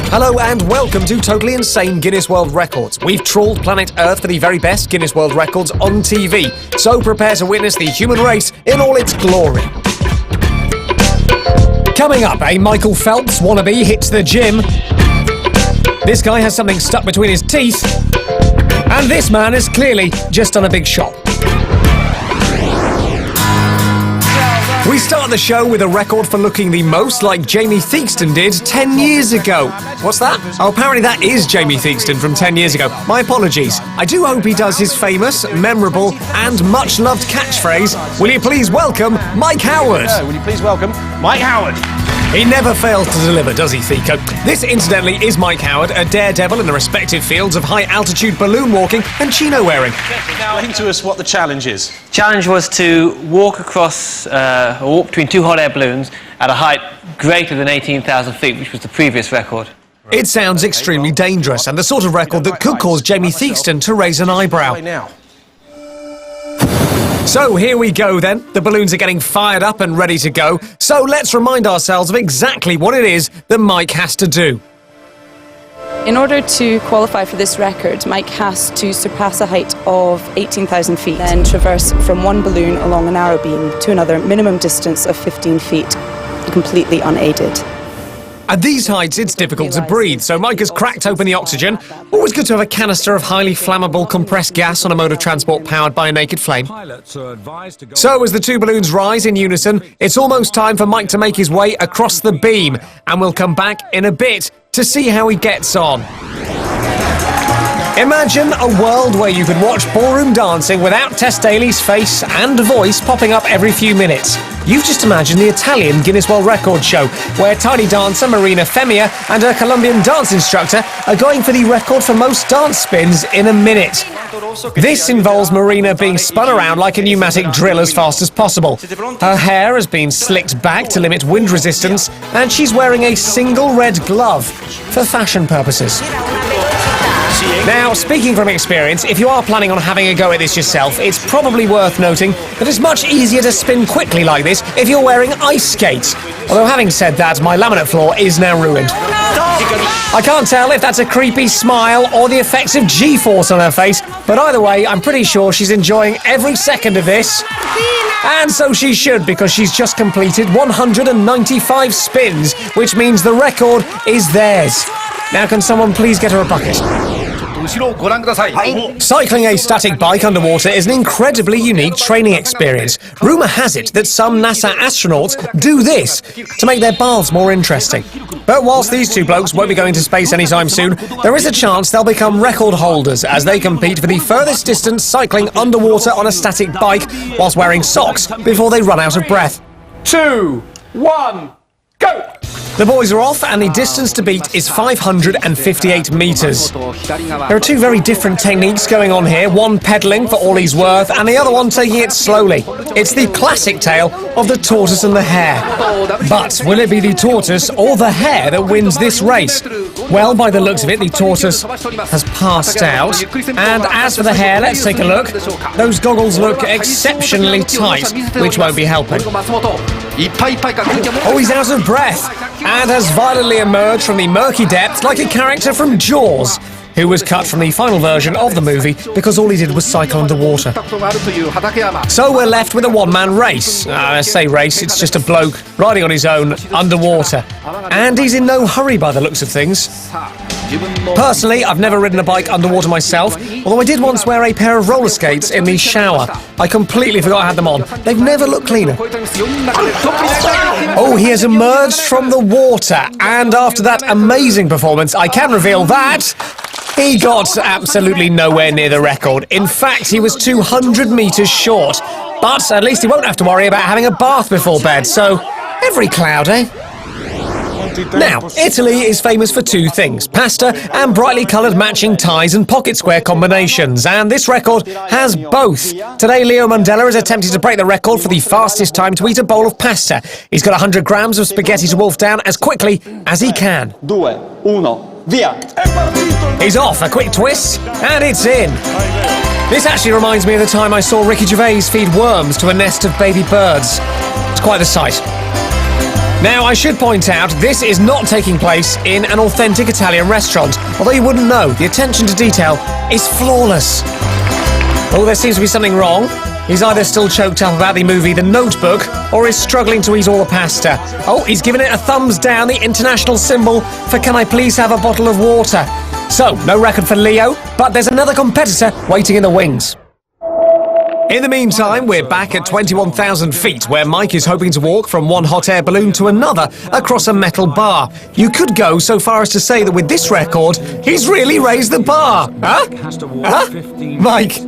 Hello and welcome to Totally Insane Guinness World Records. We've trawled planet Earth for the very best Guinness World Records on TV, so prepare to witness the human race in all its glory. Coming up, a Michael Phelps wannabe hits the gym. This guy has something stuck between his teeth. And this man is clearly just done a big shot. We start the show with a record for looking the most like Jamie Theakston did 10 years ago. What's that? Oh, apparently that is Jamie Theakston from 10 years ago. My apologies. I do hope he does his famous, memorable, and much-loved catchphrase, "Will you please welcome Mike Howard?" Will you please welcome Mike Howard? He never fails to deliver, does he, Thico? This, incidentally, is Mike Howard, a daredevil in the respective fields of high-altitude balloon walking and chino wearing. Now, explain to us what the challenge is. Challenge was to walk across, or walk between two hot air balloons at a height greater than 18,000 feet, which was the previous record. It sounds extremely dangerous, and the sort of record that could cause Jamie Theakston to raise an eyebrow. So here we go then. The balloons are getting fired up and ready to go. So let's remind ourselves of exactly what it is that Mike has to do. In order to qualify for this record, Mike has to surpass a height of 18,000 feet, then traverse from one balloon along a narrow beam to another minimum distance of 15 feet, completely unaided. At these heights, it's difficult to breathe, so Mike has cracked open the oxygen. Always good to have a canister of highly flammable compressed gas on a mode of transport powered by a naked flame. So as the two balloons rise in unison, it's almost time for Mike to make his way across the beam, and we'll come back in a bit to see how he gets on. Imagine a world where you could watch ballroom dancing without Tess Daly's face and voice popping up every few minutes. You've just imagined the Italian Guinness World Records show, where tiny dancer Marina Femia and her Colombian dance instructor are going for the record for most dance spins in a minute. This involves Marina being spun around like a pneumatic drill as fast as possible. Her hair has been slicked back to limit wind resistance, and she's wearing a single red glove for fashion purposes. Now, speaking from experience, if you are planning on having a go at this yourself, it's probably worth noting that it's much easier to spin quickly like this if you're wearing ice skates. Although having said that, my laminate floor is now ruined. I can't tell if that's a creepy smile or the effects of G-force on her face, but either way, I'm pretty sure she's enjoying every second of this. And so she should, because she's just completed 195 spins, which means the record is theirs. Now can someone please get her a bucket? Cycling a static bike underwater is an incredibly unique training experience. Rumour has it that some NASA astronauts do this to make their baths more interesting. But whilst these two blokes won't be going to space anytime soon, there is a chance they'll become record holders as they compete for the furthest distance cycling underwater on a static bike whilst wearing socks before they run out of breath. 2, 1, go! The boys are off, and the distance to beat is 558 metres. There are two very different techniques going on here, one pedalling for all he's worth, and the other one taking it slowly. It's the classic tale of the tortoise and the hare. But will it be the tortoise or the hare that wins this race? Well, by the looks of it, the tortoise has passed out. And as for the hare, let's take a look. Those goggles look exceptionally tight, which won't be helping. Oh, he's out of breath and has violently emerged from the murky depths like a character from Jaws, who was cut from the final version of the movie because all he did was cycle underwater. So we're left with a one-man race. I say race, it's just a bloke riding on his own underwater. And he's in no hurry by the looks of things. Personally, I've never ridden a bike underwater myself, although I did once wear a pair of roller skates in the shower. I completely forgot I had them on. They've never looked cleaner. Oh, he has emerged from the water, and after that amazing performance, I can reveal that he got absolutely nowhere near the record. In fact, he was 200 metres short. But at least he won't have to worry about having a bath before bed, so every cloud, eh? Now, Italy is famous for two things, pasta and brightly coloured matching ties and pocket square combinations, and this record has both. Today, Leo Mandela is attempting to break the record for the fastest time to eat a bowl of pasta. He's got 100 grams of spaghetti to wolf down as quickly as he can. 2, 1, via. He's off, a quick twist, and it's in. This actually reminds me of the time I saw Ricky Gervais feed worms to a nest of baby birds. It's quite the sight. Now, I should point out, this is not taking place in an authentic Italian restaurant. Although you wouldn't know, the attention to detail is flawless. Oh, there seems to be something wrong. He's either still choked up about the movie The Notebook, or is struggling to eat all the pasta. Oh, he's given it a thumbs down, the international symbol for "Can I please have a bottle of water?" So, no record for Leo, but there's another competitor waiting in the wings. In the meantime, we're back at 21,000 feet, where Mike is hoping to walk from one hot air balloon to another across a metal bar. You could go so far as to say that with this record, he's really raised the bar. Huh? Mike,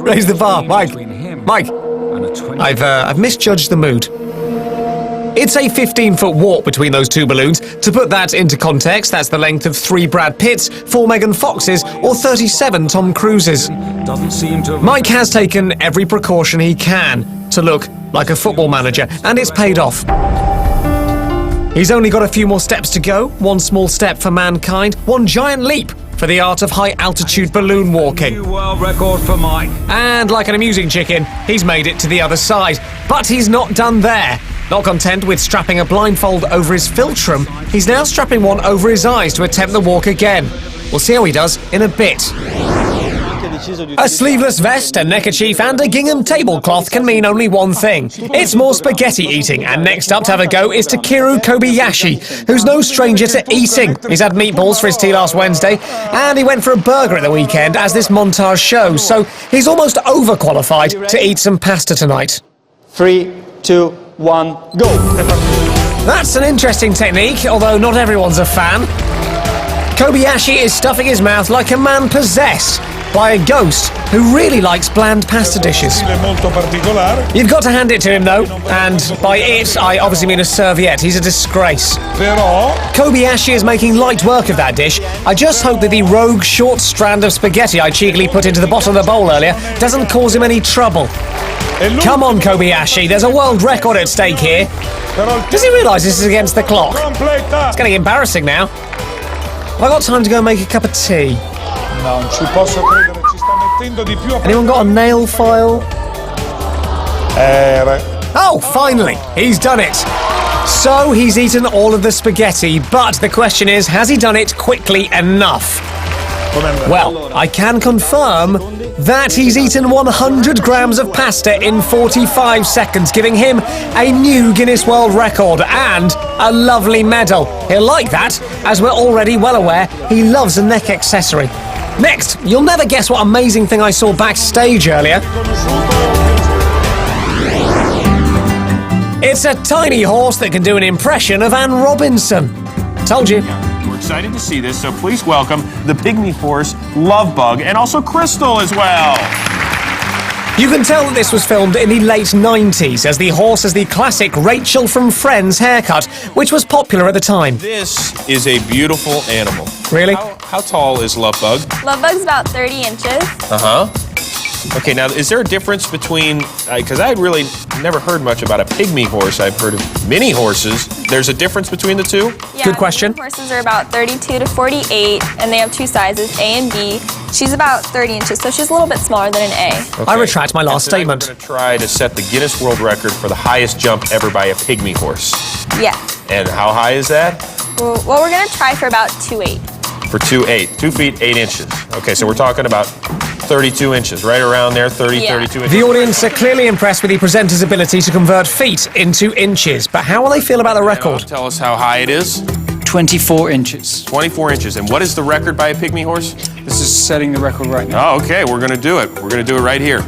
raise the bar. Mike, I've misjudged the mood. It's a 15-foot walk between those two balloons. To put that into context, that's the length of 3 Brad Pitts, 4 Megan Foxes, or 37 Tom Cruises. Mike has taken every precaution he can to look like a football manager, and it's paid off. He's only got a few more steps to go. One small step for mankind, one giant leap for the art of high-altitude balloon walking. New world record for Mike. And like an amusing chicken, he's made it to the other side. But he's not done there. Not content with strapping a blindfold over his philtrum, he's now strapping one over his eyes to attempt the walk again. We'll see how he does in a bit. A sleeveless vest, a neckerchief and a gingham tablecloth can mean only one thing. It's more spaghetti eating, and next up to have a go is Takeru Kobayashi, who's no stranger to eating. He's had meatballs for his tea last Wednesday, and he went for a burger at the weekend, as this montage shows, so he's almost overqualified to eat some pasta tonight. 3, 2, 1, go! That's an interesting technique, although not everyone's a fan. Kobayashi is stuffing his mouth like a man possessed by a ghost who really likes bland pasta dishes. You've got to hand it to him, though, and by it, I obviously mean a serviette. He's a disgrace. Kobayashi is making light work of that dish. I just hope that the rogue short strand of spaghetti I cheekily put into the bottom of the bowl earlier doesn't cause him any trouble. Come on, Kobayashi, there's a world record at stake here. Does he realise this is against the clock? It's getting embarrassing now. Have I got time to go make a cup of tea? Anyone got a nail file? Oh, finally, he's done it. So he's eaten all of the spaghetti, but the question is, has he done it quickly enough? Well, I can confirm that he's eaten 100 grams of pasta in 45 seconds, giving him a new Guinness World Record and a lovely medal. He'll like that, as we're already well aware he loves a neck accessory. Next, you'll never guess what amazing thing I saw backstage earlier. It's a tiny horse that can do an impression of Anne Robinson. Told you. We're excited to see this, so please welcome the pygmy horse, Lovebug, and also Crystal as well. You can tell that this was filmed in the late 90s, as the horse has the classic Rachel from Friends haircut, which was popular at the time. This is a beautiful animal. Really? How tall is Lovebug? Lovebug's about 30 inches. Uh-huh. Okay, now, is there a difference between, because I had really never heard much about a pygmy horse. I've heard of mini horses. There's a difference between the two? Yeah, good question. Horses are about 32 to 48, and they have 2 sizes, A and B. She's about 30 inches, so she's a little bit smaller than an A. Okay. I retract my last statement. I'm going to try to set the Guinness World Record for the highest jump ever by a pygmy horse. Yeah. And how high is that? Well, we're going to try for about 2'8". For 2'8", 2 feet 8 inches. Okay, so we're talking about 32 inches, right around there, 32 inches. The audience are clearly impressed with the presenter's ability to convert feet into inches, but how will they feel about the record? Tell us how high it is. 24 inches. 24 inches. And what is the record by a pygmy horse? This is setting the record right now. Oh, okay, we're going to do it. We're going to do it right here.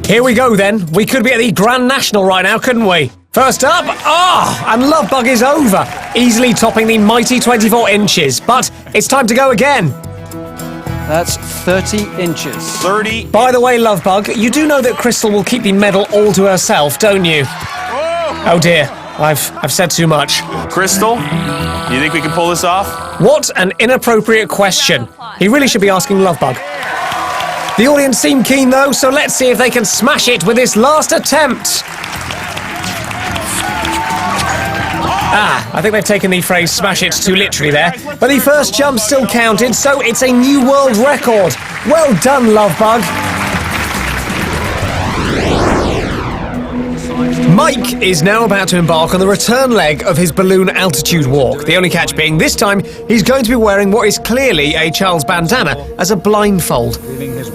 Here we go then. We could be at the Grand National right now, couldn't we? First up, and Lovebug is over, easily topping the mighty 24 inches. But it's time to go again. That's 30 inches. 30. By the way, Lovebug, you do know that Crystal will keep the medal all to herself, don't you? Oh dear, I've said too much. Crystal, you think we can pull this off? What an inappropriate question. He really should be asking Lovebug. The audience seem keen though, so let's see if they can smash it with this last attempt. I think they've taken the phrase smash it too literally there. But the first jump still counted, so it's a new world record. Well done, Lovebug. Mike is now about to embark on the return leg of his balloon altitude walk. The only catch being this time, he's going to be wearing what is clearly a Charles bandana as a blindfold.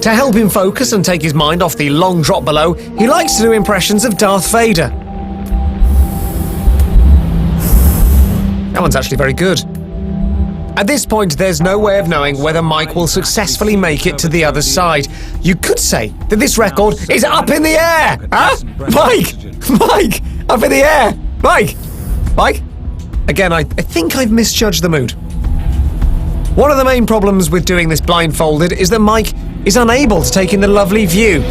To help him focus and take his mind off the long drop below, he likes to do impressions of Darth Vader. That one's actually very good. At this point, there's no way of knowing whether Mike will successfully make it to the other side. You could say that this record is up in the air! Huh? Mike! Mike! Up in the air! Mike! Mike? Again, I think I've misjudged the mood. One of the main problems with doing this blindfolded is that Mike is unable to take in the lovely view.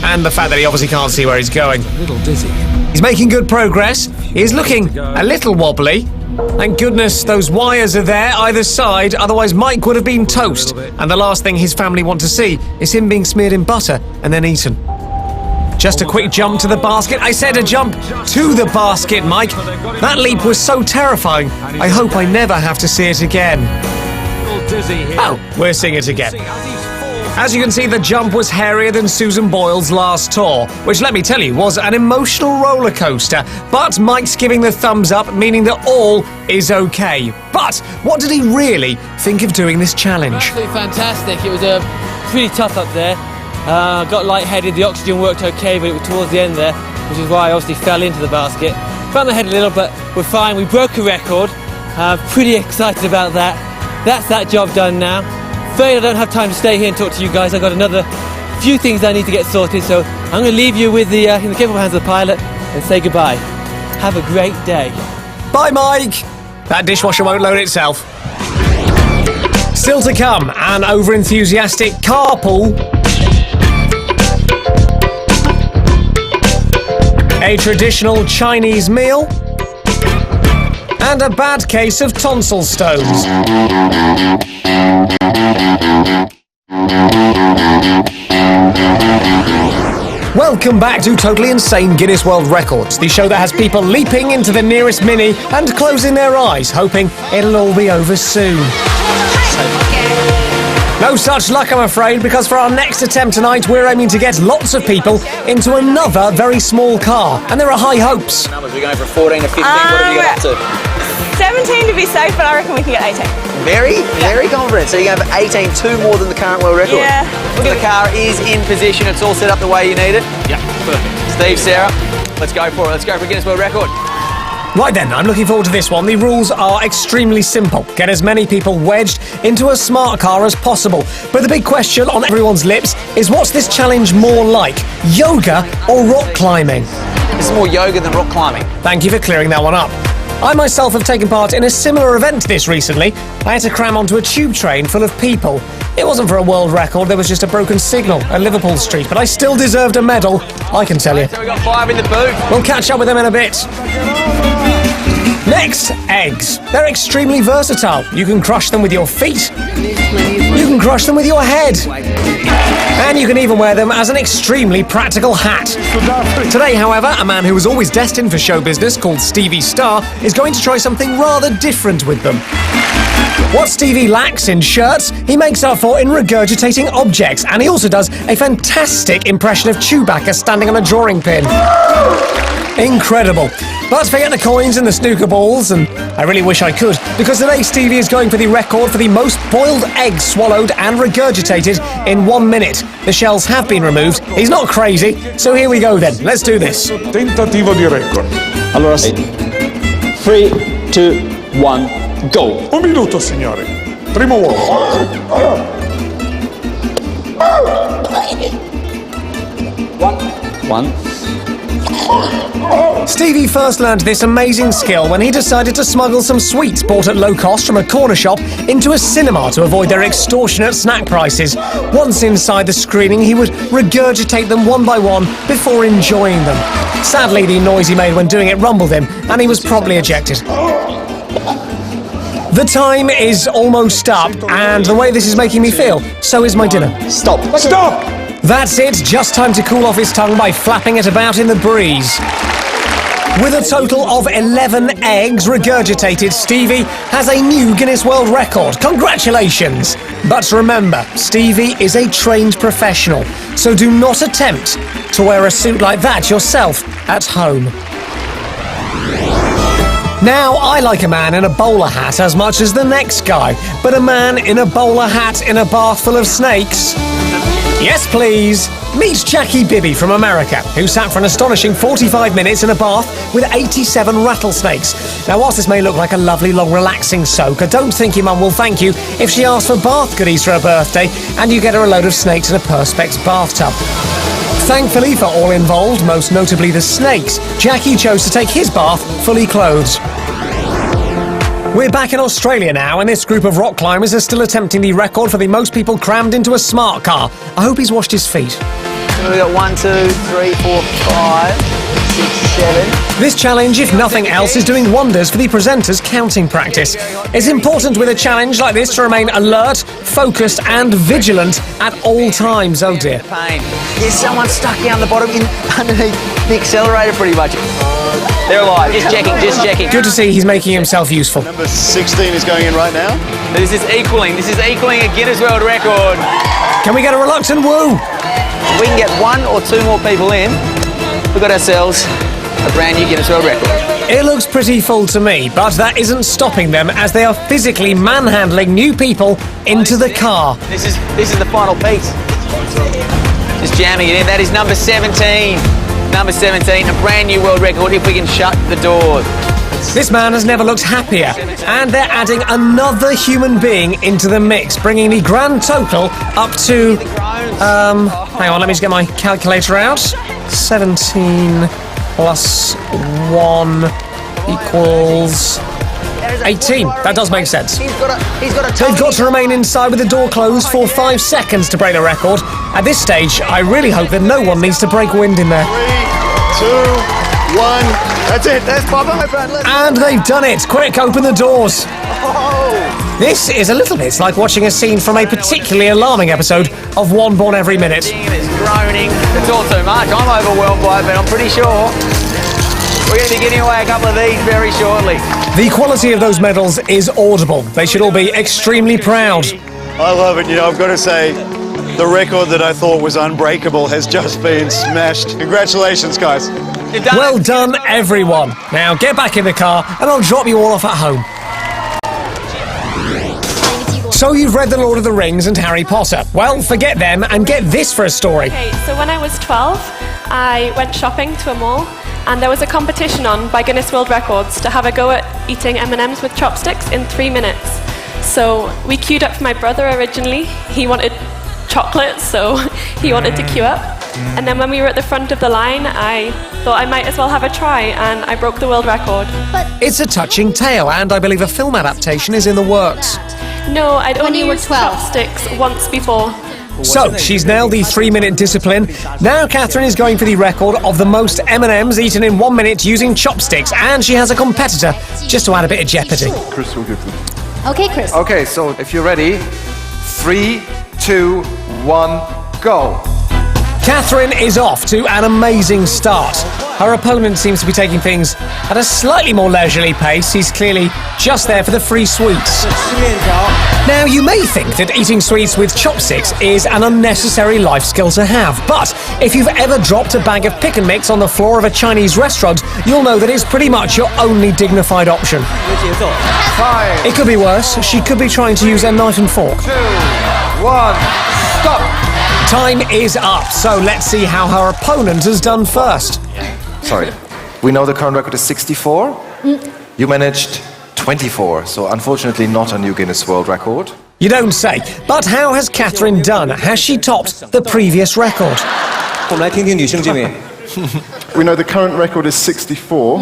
And the fact that he obviously can't see where he's going. A little dizzy. He's making good progress. He's looking a little wobbly. Thank goodness those wires are there either side, otherwise Mike would have been toast. And the last thing his family want to see is him being smeared in butter and then eaten. Just a quick jump to the basket. I said a jump to the basket, Mike. That leap was so terrifying. I hope I never have to see it again. Oh, we're seeing it again. As you can see, the jump was hairier than Susan Boyle's last tour, which, let me tell you, was an emotional roller coaster. But Mike's giving the thumbs up, meaning that all is okay. But what did he really think of doing this challenge? Absolutely fantastic. It was pretty tough up there. Got lightheaded, the oxygen worked okay, but it was towards the end there, which is why I obviously fell into the basket. Found my head a little, but we're fine. We broke a record. Pretty excited about that. That's that job done now. Afraid I don't have time to stay here and talk to you guys. I've got another few things I need to get sorted, so I'm going to leave you with in the capable hands of the pilot and say goodbye. Have a great day. Bye, Mike! That dishwasher won't load itself. Still to come, an over-enthusiastic carpool, a traditional Chinese meal, and a bad case of tonsil stones. Welcome back to Totally Insane Guinness World Records, the show that has people leaping into the nearest mini and closing their eyes, hoping it'll all be over soon. No such luck, I'm afraid, because for our next attempt tonight, we're aiming to get lots of people into another very small car, and there are high hopes. Numbers, we're going from 14 to 15, what have you got up to? 17 to be safe, but I reckon we can get 18. Very confident. So you're going for 18, two more than the current world record. Yeah. The car is in position. It's all set up the way you need it. Yeah, perfect. Steve, Sarah, let's go for it. Let's go for a Guinness World Record. Right then, I'm looking forward to this one. The rules are extremely simple. Get as many people wedged into a smart car as possible. But the big question on everyone's lips is, what's this challenge more like? Yoga or rock climbing? This is more yoga than rock climbing. Thank you for clearing that one up. I myself have taken part in a similar event to this recently. I had to cram onto a tube train full of people. It wasn't for a world record, there was just a broken signal at Liverpool Street, but I still deserved a medal, I can tell you. So we got 5 in the booth. We'll catch up with them in a bit. Next, eggs. They're extremely versatile. You can crush them with your feet. You can crush them with your head. And you can even wear them as an extremely practical hat. Today, however, a man who was always destined for show business, called Stevie Starr, is going to try something rather different with them. What Stevie lacks in shirts, he makes up for in regurgitating objects, and he also does a fantastic impression of Chewbacca standing on a drawing pin. Incredible. But forget the coins and the snooker balls, and I really wish I could, because today Stevie is going for the record for the most boiled eggs swallowed and regurgitated in 1 minute. The shells have been removed. He's not crazy, so here we go then. Let's do this. Tentativo di record. Allora, 3, 2, 1, go. Un minuto, signore. Primo uomo. 1. Stevie first learned this amazing skill when he decided to smuggle some sweets bought at low cost from a corner shop into a cinema to avoid their extortionate snack prices. Once inside the screening, he would regurgitate them one by one before enjoying them. Sadly, the noise he made when doing it rumbled him, and he was promptly ejected. The time is almost up, and the way this is making me feel, so is my dinner. Stop. That's it, just time to cool off his tongue by flapping it about in the breeze. With a total of 11 eggs regurgitated, Stevie has a new Guinness World Record. Congratulations! But remember, Stevie is a trained professional, so do not attempt to wear a suit like that yourself at home. Now, I like a man in a bowler hat as much as the next guy, but a man in a bowler hat in a bath full of snakes? Yes, please. Meet Jackie Bibby from America, who sat for an astonishing 45 minutes in a bath with 87 rattlesnakes. Now, whilst this may look like a lovely, long, relaxing soak, I don't think your mum will thank you if she asks for bath goodies for her birthday and you get her a load of snakes in a Perspex bathtub. Thankfully for all involved, most notably the snakes, Jackie chose to take his bath fully clothed. We're back in Australia now, and this group of rock climbers is still attempting the record for the most people crammed into a smart car. I hope he's washed his feet. So we got 1, 2, 3, 4, 5, 6, 7. This challenge, if nothing else, is doing wonders for the presenter's counting practice. It's important with a challenge like this to remain alert, focused and vigilant at all times. Oh dear. There's someone stuck down the bottom underneath the accelerator pretty much. They're alive. Just checking. Good to see he's making himself useful. Number 16 is going in right now. This is equaling a Guinness World Record. Can we get a reluctant woo? If we can get 1 or 2 more people in, we've got ourselves a brand new Guinness World Record. It looks pretty full to me, but that isn't stopping them as they are physically manhandling new people into the car. This is the final piece. Just jamming it in. That is number 17. Number 17, a brand new world record if we can shut the door. This man has never looked happier, and they're adding another human being into the mix, bringing the grand total up to, hang on, let me just get my calculator out. 17 plus 1 equals 18. That does make sense. He's got They've got to remain inside with the door closed for 5 seconds to break the record. At this stage, I really hope that no one needs to break wind in there. 3, 2, 1. That's it. That's Papa. And they've done it. Quick, open the doors. This is a little bit like watching a scene from a particularly alarming episode of One Born Every Minute. It's groaning. It's all too much. I'm overwhelmed by it, but I'm pretty sure we're going to be getting away a couple of these very shortly. The quality of those medals is audible. They should all be extremely proud. I love it. You know, I've got to say, the record that I thought was unbreakable has just been smashed. Congratulations, guys. Well done, everyone. Now get back in the car and I'll drop you all off at home. So you've read The Lord of the Rings and Harry Potter. Well, forget them and get this for a story. Okay, so when I was 12, I went shopping to a mall and there was a competition on by Guinness World Records to have a go at eating M&Ms with chopsticks in 3 minutes. So we queued up for my brother originally. He wanted chocolate, so he wanted to queue up. And then when we were at the front of the line, I thought I might as well have a try, and I broke the world record. It's a touching tale, and I believe a film adaptation is in the works. No, I'd only used chopsticks once before. So, she's nailed the 3-minute discipline. Now Catherine is going for the record of the most M&Ms eaten in 1 minute using chopsticks, and she has a competitor just to add a bit of jeopardy. Chris will give them. Okay, Chris. Okay, so if you're ready, 3, 2, 1, go. Catherine is off to an amazing start. Her opponent seems to be taking things at a slightly more leisurely pace. He's clearly just there for the free sweets. Now, you may think that eating sweets with chopsticks is an unnecessary life skill to have, but if you've ever dropped a bag of pick and mix on the floor of a Chinese restaurant, you'll know that it's pretty much your only dignified option. 5. It could be worse. She could be trying to use a knife and fork. 2, 1, stop. Time is up, so let's see how her opponent has done first. Sorry, we know the current record is 64. You managed 24, so unfortunately not a new Guinness World Record. You don't say. But how has Catherine done? Has she topped the previous record? We know the current record is 64,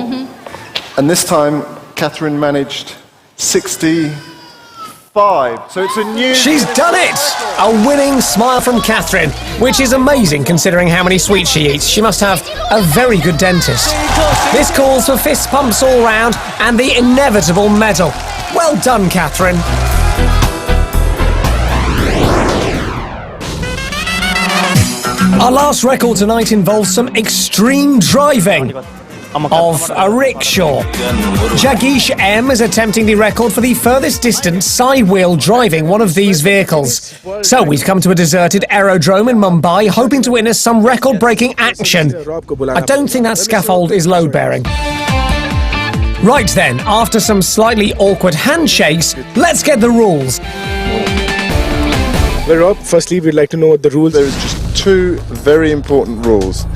and this time Catherine managed 65. So it's a new... She's done it! A winning smile from Catherine, which is amazing considering how many sweets she eats. She must have a very good dentist. This calls for fist pumps all round and the inevitable medal. Well done, Catherine. Our last record tonight involves some extreme driving. of a rickshaw. Jagdish M is attempting the record for the furthest distance side-wheel driving one of these vehicles. So we've come to a deserted aerodrome in Mumbai, hoping to witness some record-breaking action. I don't think that scaffold is load-bearing. Right then, after some slightly awkward handshakes, let's get the rules. Well, Rob, firstly, we'd like to know what the rules. There is just two very important rules.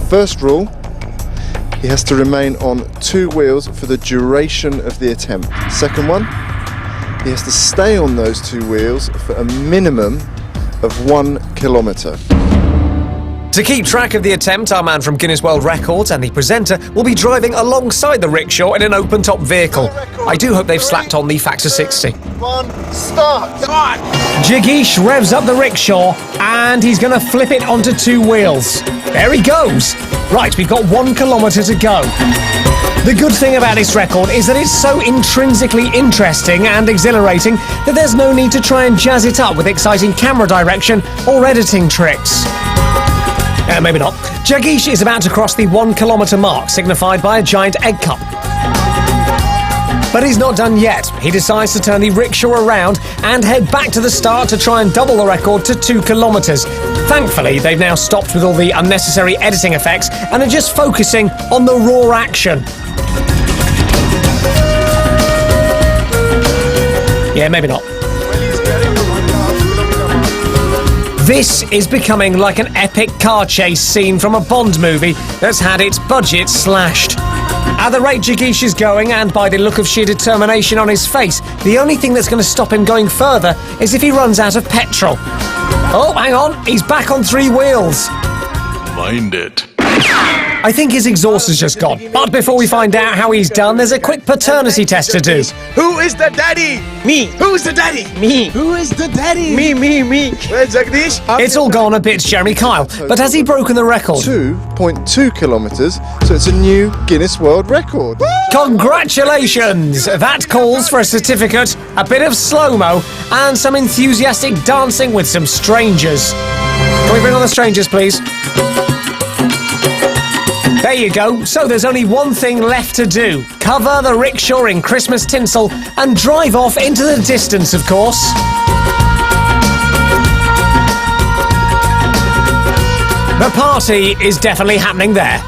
First rule, he has to remain on two wheels for the duration of the attempt. Second one, he has to stay on those two wheels for a minimum of 1 kilometre. To keep track of the attempt, our man from Guinness World Records and the presenter will be driving alongside the rickshaw in an open-top vehicle. I do hope they've slapped on the factor 60. Start! Jagdish revs up the rickshaw and he's going to flip it onto two wheels. There he goes. Right, we've got 1 kilometre to go. The good thing about this record is that it's so intrinsically interesting and exhilarating that there's no need to try and jazz it up with exciting camera direction or editing tricks. Maybe not. Jagdish is about to cross the 1 kilometre mark, signified by a giant egg cup. But he's not done yet. He decides to turn the rickshaw around and head back to the start to try and double the record to 2 kilometres. Thankfully, they've now stopped with all the unnecessary editing effects and are just focusing on the raw action. Yeah, maybe not. This is becoming like an epic car chase scene from a Bond movie that's had its budget slashed. At the rate Jagdish is going, and by the look of sheer determination on his face, the only thing that's going to stop him going further is if he runs out of petrol. Oh, hang on, he's back on 3 wheels. Mind it. I think his exhaust has just gone. But before we find out how he's done, there's a quick paternity test to do. Who is the daddy? Me. Who's the daddy? Me. Who is the daddy? Me. Where's Jagdish? It's all gone a bit Jeremy Kyle, but has he broken the record? 2.2 kilometres, so it's a new Guinness World Record. Congratulations! That calls for a certificate, a bit of slow-mo, and some enthusiastic dancing with some strangers. Can we bring on the strangers, please? There you go. So there's only one thing left to do. Cover the rickshaw in Christmas tinsel and drive off into the distance, of course. The party is definitely happening there.